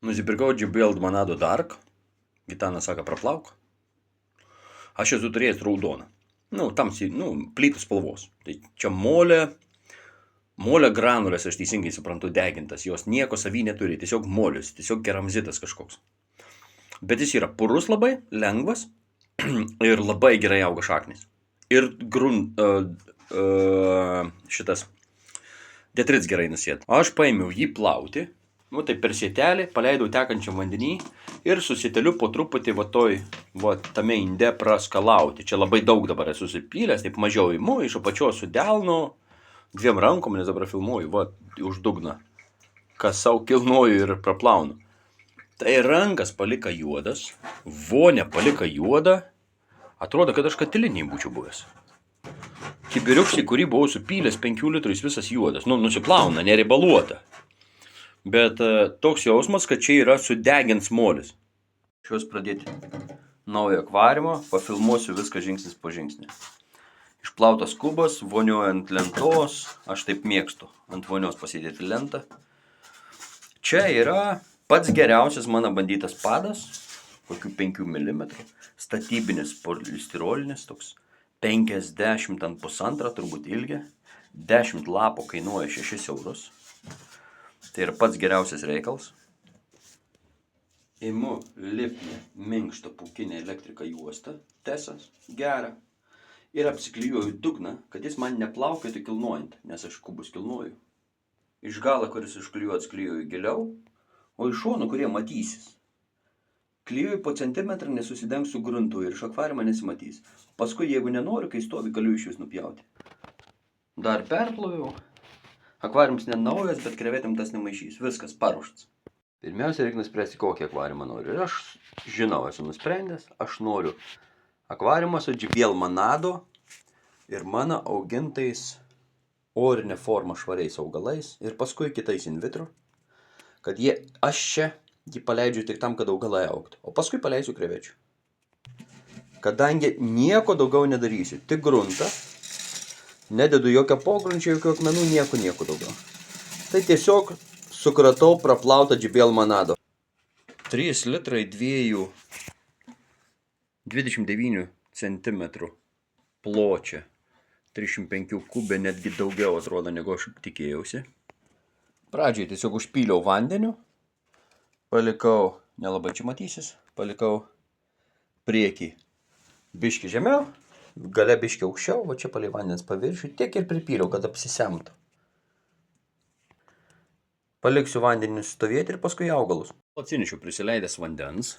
Nusipirkau JBL Manado Dark. Gitanas sako, praplauk. Aš esu turėjęs raudoną. Tamsiai, plytų spalvos. Tai čia molė granulės, aš teisingai suprantu, degintas. Jos nieko savy neturi, tiesiog molis, tiesiog keramzitas kažkoks. Bet jis yra purus labai, lengvas ir labai gerai auga šaknis. Ir šitas detrits gerai nusėda. Aš paėmiau jį plauti, tai per sietelį, paleidau tekančiam vandenį ir susiteliu po truputį tame inde praskalauti. Čia labai daug dabar esu susipylęs, taip mažiau imu, iš apačios sudelnu, 2 rankom, nes dabar filmuoju, už dugną. Kasau, kilnoju ir praplaunu. Tai rankas palika juodas, vonė palika juoda, atrodo, kad aš katiliniai būčiau buvęs. Kibiriukštai, kurį buvau supylęs 5 litrų, jis visas juodas, nusiplauna, neribaluota. Bet toks jausmas, kad čia yra sudegins molis. Šios pradėti naują akvariumą, pafilmuosiu viską žingsnis po žingsnį. Išplautas kubas, vonioju ant lentos, aš taip mėgstu ant vonios pasėdėti lentą. Čia yra pats geriausias mano bandytas padas, kokių 5 mm, statybinis polistirolinis, toks 50 ant 1,5 turbūt ilgio, 10 lapų kainuoja 6 eurus. Tai yra pats geriausias reikalas. Imu lipnią, minkštą pūkinę elektriką juostą, tesas, gerą. Ir apsiklijuoju dugną, kad jis man neplaukėtų kilnojant, nes aš kubus kilnoju. Iš galo, kuris atsklijuoju giliau, o iš šonų, kurie matysis. Klijuoju po centimetrą, nesusidengs su gruntu ir iš akvariumą nesimatys. Paskui, jeigu nenoriu, kai stovi, galiu iš vis nupjauti. Dar perploviau. Akvariumas nenaujas, bet krevetėm tas nemaišys. Viskas paruoštas. Pirmiausia, reikia nuspręsti, kokį akvariumą noriu. Ir aš žinau, esu nusprendęs, aš noriu akvariumą su JBL Manado ir mano augintais orinė forma švariais augalais ir paskui kitais in vitro, kad aš čia jį paleidžiu tik tam, kad augalai augtų, o paskui paleisiu krevečių. Kadangi nieko daugiau nedarysiu, tik gruntą, nededu jokio pogrunčio, jokio akmenų, nieko daugiau. Tai tiesiog sukratau praplautą JBL Manado. 3 litrai 29 cm pločia, 305 kubė, netgi daugiau atrodo, negu aš tikėjausi. Pradžiai tiesiog užpyliau vandeniu, palikau, nelabai čia matysis, palikau priekį biškį žemiau, gale biškį aukščiau, va čia palei vandens paviršių, tiek ir pripyliau, kad apsisemtų. Paliksiu vandenį stovėti ir paskui augalus. Atsinešiau prisileidęs vandens,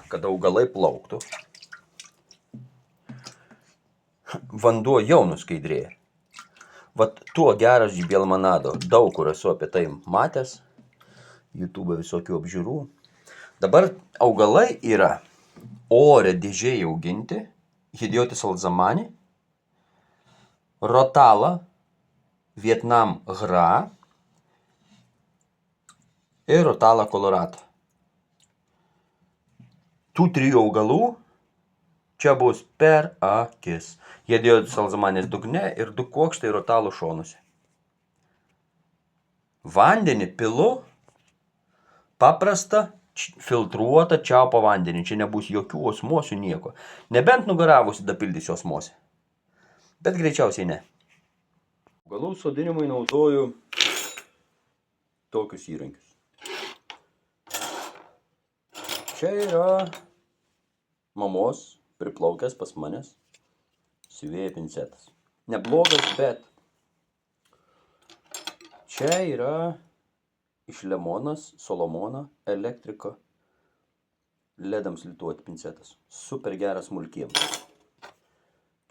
kad augalai plauktų. Vanduo jau nuskaidrėja. Vat tuo geras JBL Manado. Daug kur esu apie tai matęs. YouTube visokių apžiūrų. Dabar augalai yra ore dėžėje auginti. Hidiotis Alzamani, Rotala, Vietnam Gra ir Rotala Colorata. Tų 3 augalų čia bus per akis. Hidiotis Alzamanės dugne ir 2 kuokštai Rotalų šonuose. Vandenį pilu paprastą filtruotą čiaupo vandenį. Čia nebus jokių osmosių, nieko. Nebent nugaravusi dapildysiu osmosį. Bet greičiausiai ne. Augalų sodinimui naudoju tokius įrankius. Čia yra mamos priplaukęs pas manęs siuvėjo pincetas. Neblogas, bet čia yra iš Lemonas, Solomono, elektriko, ledams lituoti pincetas. Super geras smulkiems.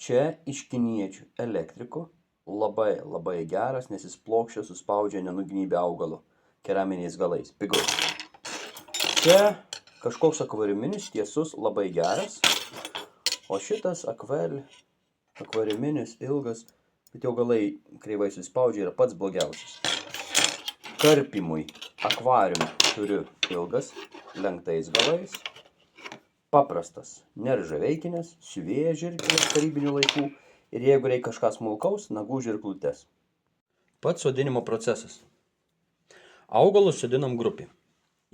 Čia iš kiniečių elektriko, labai geras, nes jis plokščia suspaudžia nenugnybę augalo keraminiais galais. Pigus. Čia kažkoks akvariuminis, tiesus, labai geras. O šitas akvariuminis, ilgas, bet augalai kreivai suspaudžia, yra pats blogiausias. Karpimui akvariumą turiu ilgas, lenktais galais, paprastas, neržaveikinės, siuvėja žirklės tarybinių laikų ir jeigu reikia kažką smulkaus, nagų žirklutes. Pats sodinimo procesas. Augalus sodinam grupį.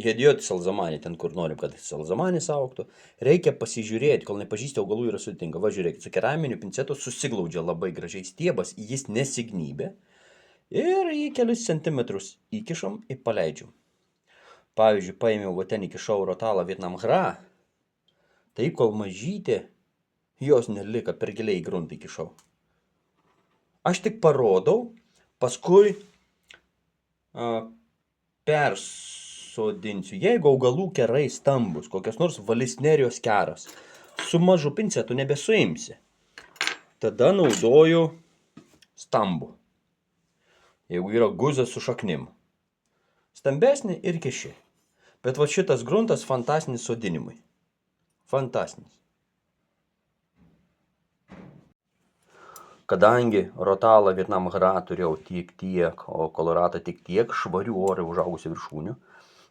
Hedioti salzamanį, ten kur norim, kad salzamanis augtų, reikia pasižiūrėti, kol nepažįsti augalų yra sudėtinga. Va, žiūrėkit, su keraminiu pincetu susiglaudžia labai gražiai stiebas, jis nesignybė ir į kelius centimetrus įkišam ir paleidžiam. Pavyzdžiui, paėmiau va ten įkišau rotalą Vietnam Hra, tai kol mažytė, jos nelika, per giliai į gruntą įkišau. Aš tik parodau, paskui persodinsiu, jeigu augalų kerai stambus, kokios nors valisnerijos keras, su mažu pincetu nebesuimsi. Tada naudoju stambų, jeigu yra guzas su šaknim. Stambesnį ir kiši. Bet va šitas gruntas fantastinis sodinimui. Fantastinis. Kadangi rotalą Vietnam Hra turėjau tiek, o koloratą tiek švarių orai užaugusių viršūnių,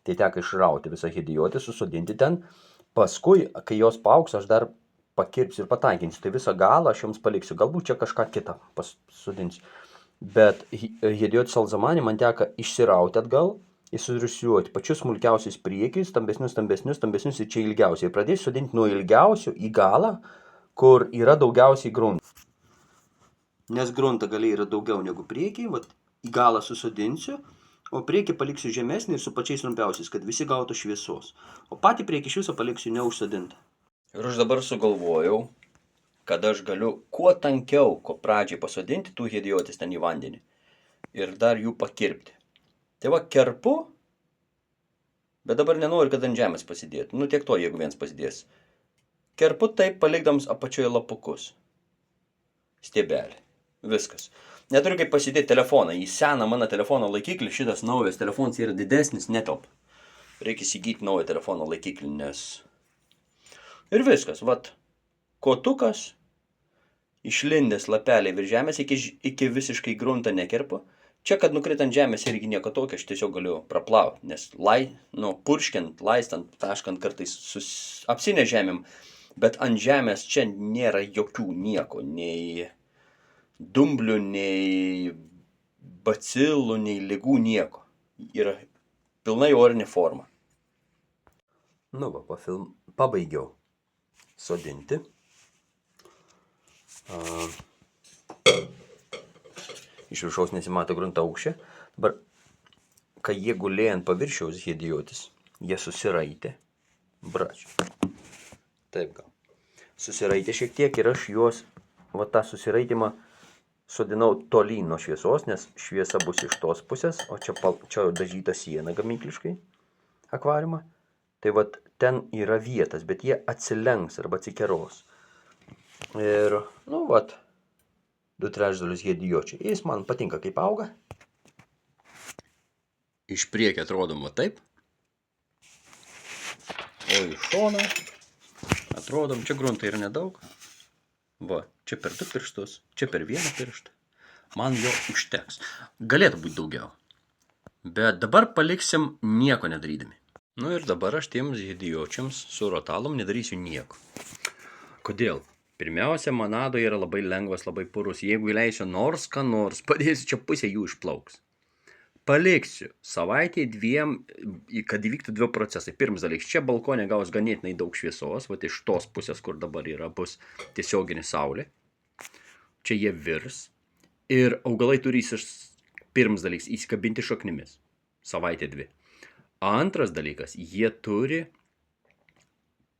tai teka išrauti visą hediotį, susodinti ten. Paskui, kai jos paaugs, aš dar pakirpsiu ir pataikinsiu. Tai visą galą aš jums paliksiu. Galbūt čia kažką kitą pasodinsiu. Bet hediotį salzamanį man teka išsirauti atgal, įsirisiuoti pačius smulkiausius priekius, stambesnius ir čia ilgiausiai. Ir pradėsiu sodinti nuo ilgiausių į galą, kur yra daugiausiai gruntų. Nes gruntą galiai yra daugiau negu priekiai, vat į galą susodinsiu, o priekį paliksiu žemesnį ir su pačiais trumpiausiais, kad visi gautų šviesos. O patį priekį iš viso paliksiu neužsodintą. Ir aš dabar sugalvojau, kad aš galiu kuo tankiau, ko pradžiai pasodinti tų hediotis ten į vandenį ir dar jų pakirpti. Tai va, kerpu, bet dabar nenoriu, kad ant žemės pasidėtų. Nu, tiek to, jeigu viens pasidės. Kerpu taip, palikdams apačioje lapukus. Stiebelį. Viskas. Neturiu kaip pasidėti telefoną. Į seną mano telefono laikiklį, šitas naujas telefonas yra didesnis, netelpa. Reikia įsigyti naują telefono laikiklį, nes... Ir viskas, vat, kotukas, išlindęs lapeliai virš žemės, iki visiškai gruntą nekerpu. Čia, kad nukrit ant žemės irgi nieko tokio, aš tiesiog galiu praplauti, nes purškiant, laistant, taškant kartais apsinė žemėm, bet ant žemės čia nėra jokių nieko, nei dumblių, nei bacilų, nei ligų, nieko. Yra pilnai orinė forma. Nu va, pabaigiau sodinti. Iš viršaus nesimato grunto aukščio. Dabar, kai jie gulėjo ant paviršiaus hediotis, jie susiraitė. Bračiu. Taip gal. Susiraitė šiek tiek ir aš juos, va tą susiraitimą, sodinau tolyn nuo šviesos, nes šviesa bus iš tos pusės, o čia dažyta siena gamykliškai akvariumą. Tai va ten yra vietas, bet jie atsilenks arba atsikeros. Ir, nu va, 2/3 hediočiai. Jis man patinka, kaip auga. Iš priekio atrodom va taip. O iš šono atrodom, čia gruntai yra nedaug. Va, čia per 2 pirštus, čia per 1 pirštą. Man jo užteks. Galėtų būti daugiau. Bet dabar paliksim nieko nedarydami. Nu ir dabar aš tiems hediočiams su rotalom nedarysiu nieko. Kodėl? Pirmiausia, manado yra labai lengvas, labai purus. Jeigu įleisiu nors ką nors, padėsiu, čia pusė jų išplauks. Paliksiu savaitę 2, kad įvyktų 2 procesai. Pirmas dalykas, čia balkonė gaus ganėtinai daug šviesos, va iš tos pusės, kur dabar yra, bus tiesioginė saulė. Čia jie virs. Ir augalai turi, pirmas dalykas, įsikabinti šaknimis. Savaitę 2. Antras dalykas, jie turi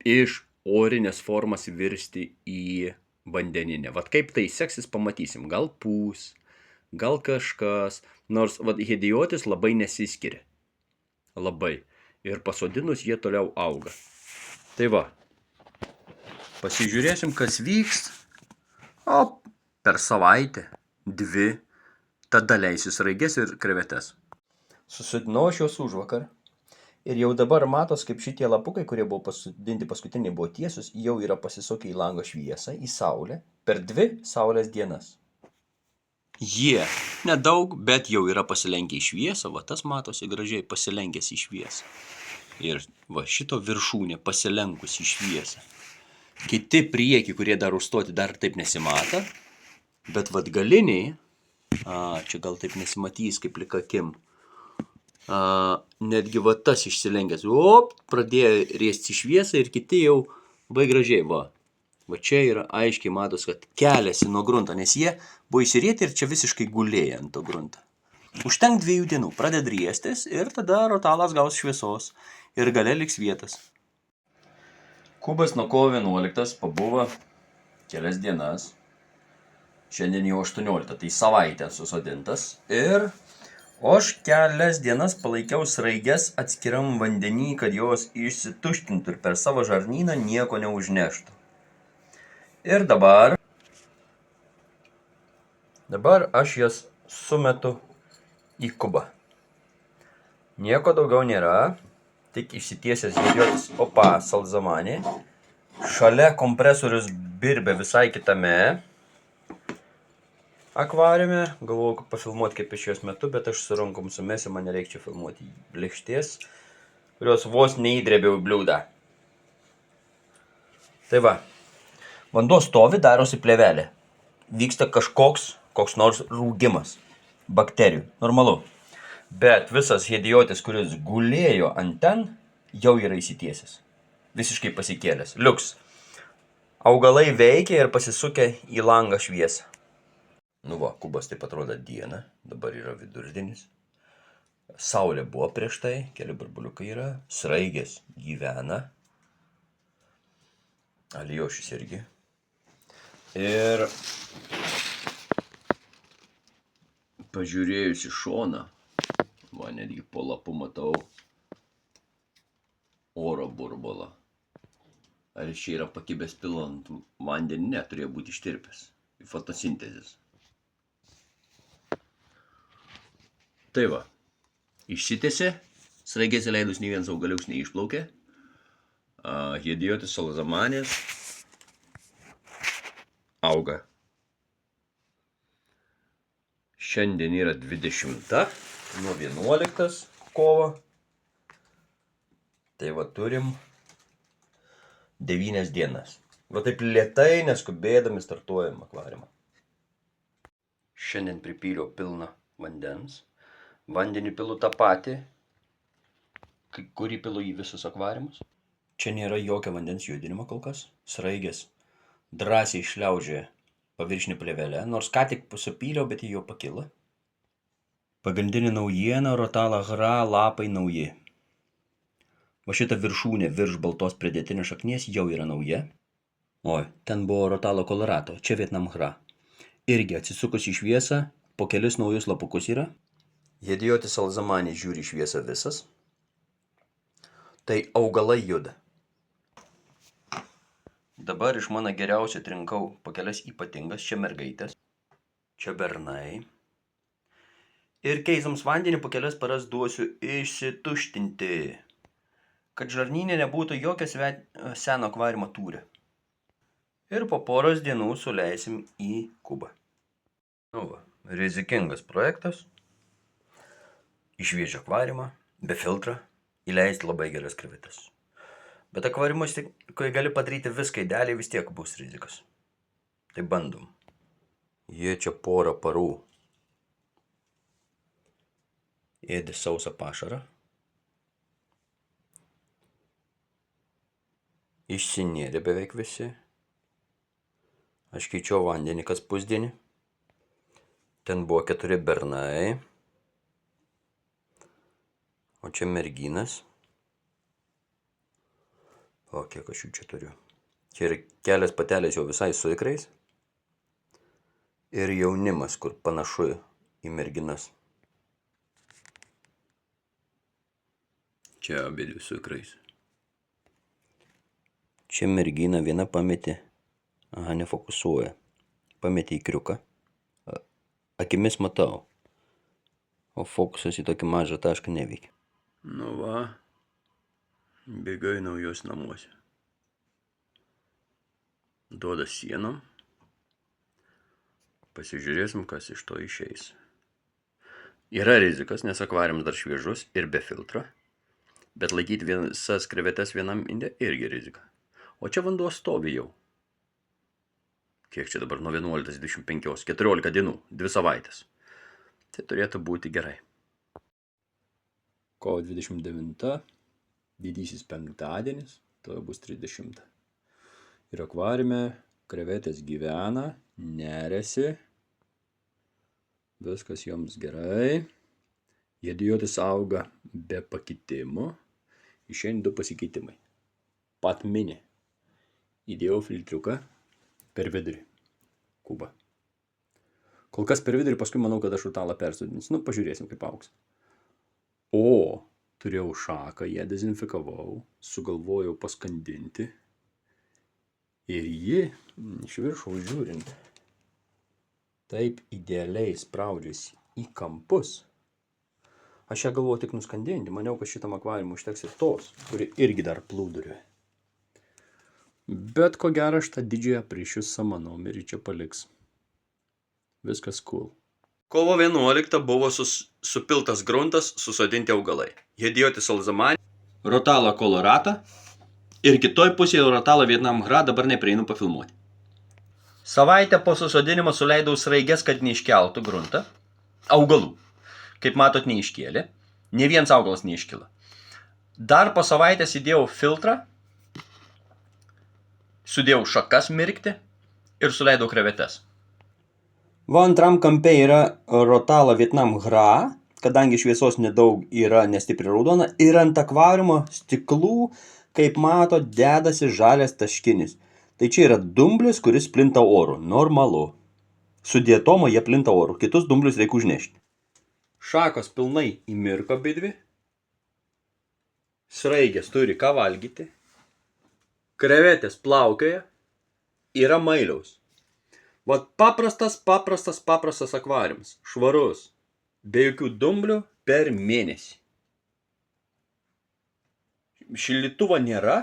iš orinės formas virsti į vandeninę. Vat kaip tai seksis, pamatysim. Gal pūs, gal kažkas. Nors hediotis labai nesiskiria. Labai. Ir pasodinus jie toliau auga. Tai va. Pasižiūrėsim, kas vyks. O per savaitę, 2, tada leisiu sraiges ir krevetes. Susodinau aš juos užvakar. Ir jau dabar matos, kaip šitie lapukai, kurie buvo pasodinti paskutiniai, buvo tiesus, jau yra pasisukę į lango šviesą, į saulę, per 2 saulės dienas. Jie nedaug, bet jau yra pasilenkę į šviesą, va tas matosi gražiai pasilenkęs į šviesą. Ir va šito viršūnė pasilenkus į šviesą. Kiti prieki, kurie dar užstoti, dar taip nesimata, bet vat galiniai, čia gal taip nesimatys kaip plika akim, Netgi va tas išsilenkęs, pradėjo riesti šviesą ir kiti jau labai gražiai, va. Va čia yra aiškiai matos, kad keliasi nuo grunto, nes jie buvo išsirieti ir čia visiškai gulėja ant to grunto. Užtenk 2 dienų, pradeda riestis ir tada rotalas gaus šviesos ir gale liks vietas. Kubas nuo kovo 11 pabuvo kelias dienas. Šiandien jau 18, tai savaitę susodintas. O aš kelias dienas palaikiau sraiges atskiram vandenį, kad jos išsituštintų ir per savo žarnyną nieko neužneštų. Ir dabar aš jas sumetu į kubą. Nieko daugiau nėra, tik išsitiesęs hidiotis salzamanė. Šalia kompresorius birbė visai kitame akvariume. Galvoju pafilmuoti kaip iš jos metu, bet aš su rankom sumesiu, man nereikia čia filmuoti lėkštės, kurios vos neįdrėbiau į bliūdą. Tai va, vanduo stovi, darosi plėvelė. Vyksta koks nors rūgimas bakterijų. Normalu. Bet visas hidiotis, kuris gulėjo ant ten, jau yra įsitiesęs. Visiškai pasikėlęs. Liuks. Augalai veikia ir pasisukia į langą šviesą. Nu va, kubas taip atrodo dieną, dabar yra vidurdienis. Saulė buvo prieš tai, keli burbuliukai yra, sraigės gyvena. Alijošis irgi. Ir pažiūrėjus į šoną, va, netgi po lapu matau oro burbulą. Ar jis čia yra pakibęs pilant vandenį? Ne, turėjo būti ištirpęs. Fotosintezės. Tai va, išsitėsė, sraigės įleidus nei vienas augaliuks neišplaukė. Hidiotis salzamanės auga. Šiandien yra 20, nuo 11 kovo. Tai va turim 9 dienas. Va taip lėtai, neskubėdami startuojam akvariumą. Šiandien pripyliau pilną vandens. Vandenį pilu tą patį, kurį pilu į visus akvariumus. Čia nėra jokio vandens judinimo kol kas. Sraigės drąsiai šliaužia paviršinį plėvelę, nors ką tik supyliau, bet jį jau pakilo. Pagrindinė naujiena, rotala hra, lapai nauji. Va šita viršūnė virš baltos pridėtinės šaknies jau yra nauja. Oi, ten buvo rotalo kolorato, čia Vietnam hra. Irgi atsisukus į šviesą, po kelis naujus lapukus yra. Hidiotis salzamanė žiūri šviesą visas. Tai augalai juda. Dabar iš mano geriausiai atrinkau po kelias ypatingas, čia mergaitės, čia bernai. Ir keisams vandenį po kelias paras duosiu išsituštinti, kad žarnyne nebūtų jokio seno akvariumo tūrio. Ir po poros dienų suleisim į kubą. Nu va, rizikingas projektas. Išviežio akvariumą, be filtrą, įleisti labai geras krevetes. Bet akvariumas, kai gali padaryti viską idealiai, vis tiek bus rizikas. Tai bandom. Jie čia porą parų ėdė sausą pašarą. Išsinėrė beveik visi. Aš keičiau vandenį kas pusdienį. Ten buvo 4 bernai. O čia merginas. O kiek aš jų čia turiu. Čia yra kelias patelės jau visai su ikrais. Ir jaunimas, kur panašu į merginas. Čia abidvi su ikrais. Čia mergina viena pametė. Aha, nefokusuoja. Pametė į kriuką. Akimis matau. O fokusas į tokį mažą tašką neveikia. Nu va, bėgai naujos namuose. Duoda sienom. Pasižiūrėsim, kas iš to išeis. Yra rizikas, nes akvariumas dar šviežus ir be filtro. Bet laikyti visas krevetes vienam inde irgi rizika. O čia vanduo stovi jau. Kiek čia dabar nuo 11-25, 14 dienų, 2 savaitės. Tai turėtų būti gerai. Kovo 29, didysis penktadienis, to bus 30. Ir akvariume krevetės gyvena, neriasi, viskas joms gerai. Jedijotis auga be pakitimų, išeina 2 pasikeitimai. Pat mini. Įdėjau filtriuką per vidurį, kubą. Kol kas per vidurį, paskui manau, kad aš rutalą persodinsiu. Pažiūrėsim, kaip augs. O turėjau šaką, ją dezinfikavau, sugalvojau paskandinti. Ir ji, iš viršaus žiūrint, taip idealiai spraudžiasi į kampus. Aš ją galvoju tik nuskandinti, maniau, kad šitam akvariumui užteks ir tos, kuri irgi dar plūduriuoja. Bet ko gero aš tą didžiąją prišius samanumerį čia paliks. Viskas cool. Kovo 11 buvo supiltas gruntas, susodinti augalai. Hedijotis alzamanė, rotala kolorata ir kitoj pusėje rotala Vietnam Hra, dabar neprieinu pafilmuoti. Savaitę po susodinimo suleidau sraiges, kad neiškeltų gruntą. Augalų. Kaip matot, neiškėlė. Nė vienas augalas neiškilo. Dar po savaitės įdėjau filtrą, sudėjau šakas mirkti ir suleidau krevetes. Va antram kampe yra rotala Vietnam Hra, kadangi šviesos nedaug yra nestipri raudona, ir ant akvariumo stiklų, kaip matot, dedasi žalias taškinis. Tai čia yra dumblis, kuris plinta oru. Normalu. Su diatomo jie plinta oru. Kitus dumblius reikia užnešti. Šakos pilnai įmirko abidvi. Sraigės turi ką valgyti. Krevetės plaukioja. Yra mailiaus. Vat paprastas akvariumas. Švarus. Be jokių dumblių per mėnesį. Šildytuvo nėra.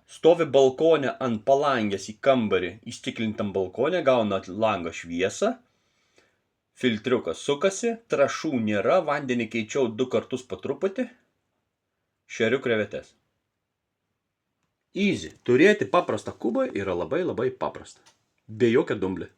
Stovi balkone ant palangės į kambarį, įstiklintam balkone, gauna langą šviesą. Filtriukas sukasi, trąšų nėra, vandenį keičiau 2 kartus po truputį. Šeriu krevetes. Easy. Turėti paprastą kubą yra labai paprasta. Be jokio dumblio.